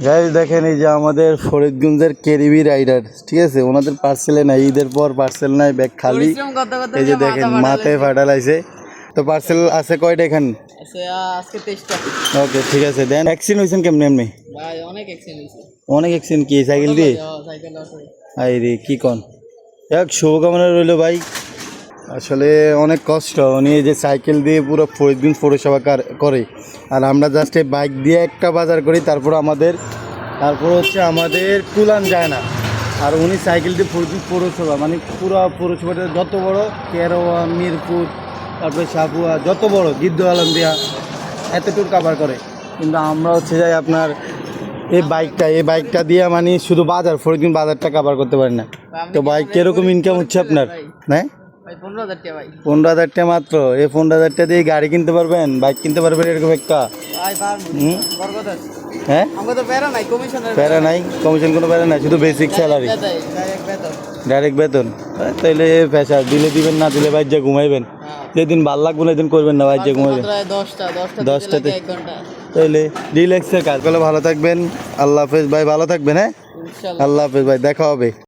Guys দেখেন এই যে আমাদের ফরিদগঞ্জের কেরিবি রাইডার, ঠিক আছে, ওনাদের পার্সেলে নাই, ঈদের পর পার্সেল নাই, ব্যাগ খালি। এই যে দেখেন মাথায় ফাটালাইছে। তো পার্সেল আছে কয়টা এখানে? আজকে 23টা। ওকে ঠিক আছে, দেন অ্যাক্সিডেন্ট হয়েছেন কেমনি এমনি? ভাই অনেক অ্যাক্সিডেন্ট হইছে। অনেক অ্যাক্সিডেন্ট কি সাইকেল দিয়ে? সাইকেল আছে। আই রে কি কন, এক শুভকামনা রইল ভাই। আসলে অনেক কষ্ট, উনি এই যে সাইকেল দিয়ে পুরো ফরিদগঞ্জ পৌরসভা করে, আর আমরা জাস্ট এই বাইক দিয়ে একটা বাজার করি, তারপর হচ্ছে আমাদের কুলান যায় না। আর উনি সাইকেল দিয়ে ফরিদগঞ্জ পৌরসভা মানে পুরো পৌরসভাটা যত বড় কেরোয়া, মিরপুর, তারপরে সাপুয়া, যত বড় গিদ্দ আলমদিয়া এতটুকু কাভার করে। কিন্তু আমরা হচ্ছে যাই আপনার এই বাইকটা দিয়ে মানে শুধু বাজার ফরিদগঞ্জ বাজারটা কাভার করতে পারি না। তো বাইক কিরকম ইনকাম হচ্ছে আপনার? হ্যাঁ ভাই 15,000 টাকা ভাই। 15,000 টাকা মাত্র? এই 15,000 টাকা দিয়ে গাড়ি কিনতে পারবেন, বাইক কিনতে পারবেন এরকম একটা? ভাই পারবো। বরকত আছে। হ্যাঁ আমাকে তো প্যারা নাই, কমিশনের প্যারা নাই, কমিশন কোনো প্যারা নাই, শুধু বেসিক স্যালারি, ডাইরেক্ট বেতন। ডাইরেক্ট বেতন। তাইলে পেশা দিলে দিবেন, না দিলে বাইক যা ঘুমাইবেন। যেদিন ভাল লাগবে না এদিন করবেন না, বাইক যা ঘুমাইবেন। 10টাতে 1 ঘন্টা। তাইলে রিল্যাক্সের কাজ করলে ভালো থাকবেন। আল্লাহ হাফেজ ভাই, ভালো থাকবেন। হ্যাঁ ইনশাআল্লাহ। আল্লাহ হাফেজ ভাই, দেখা হবে।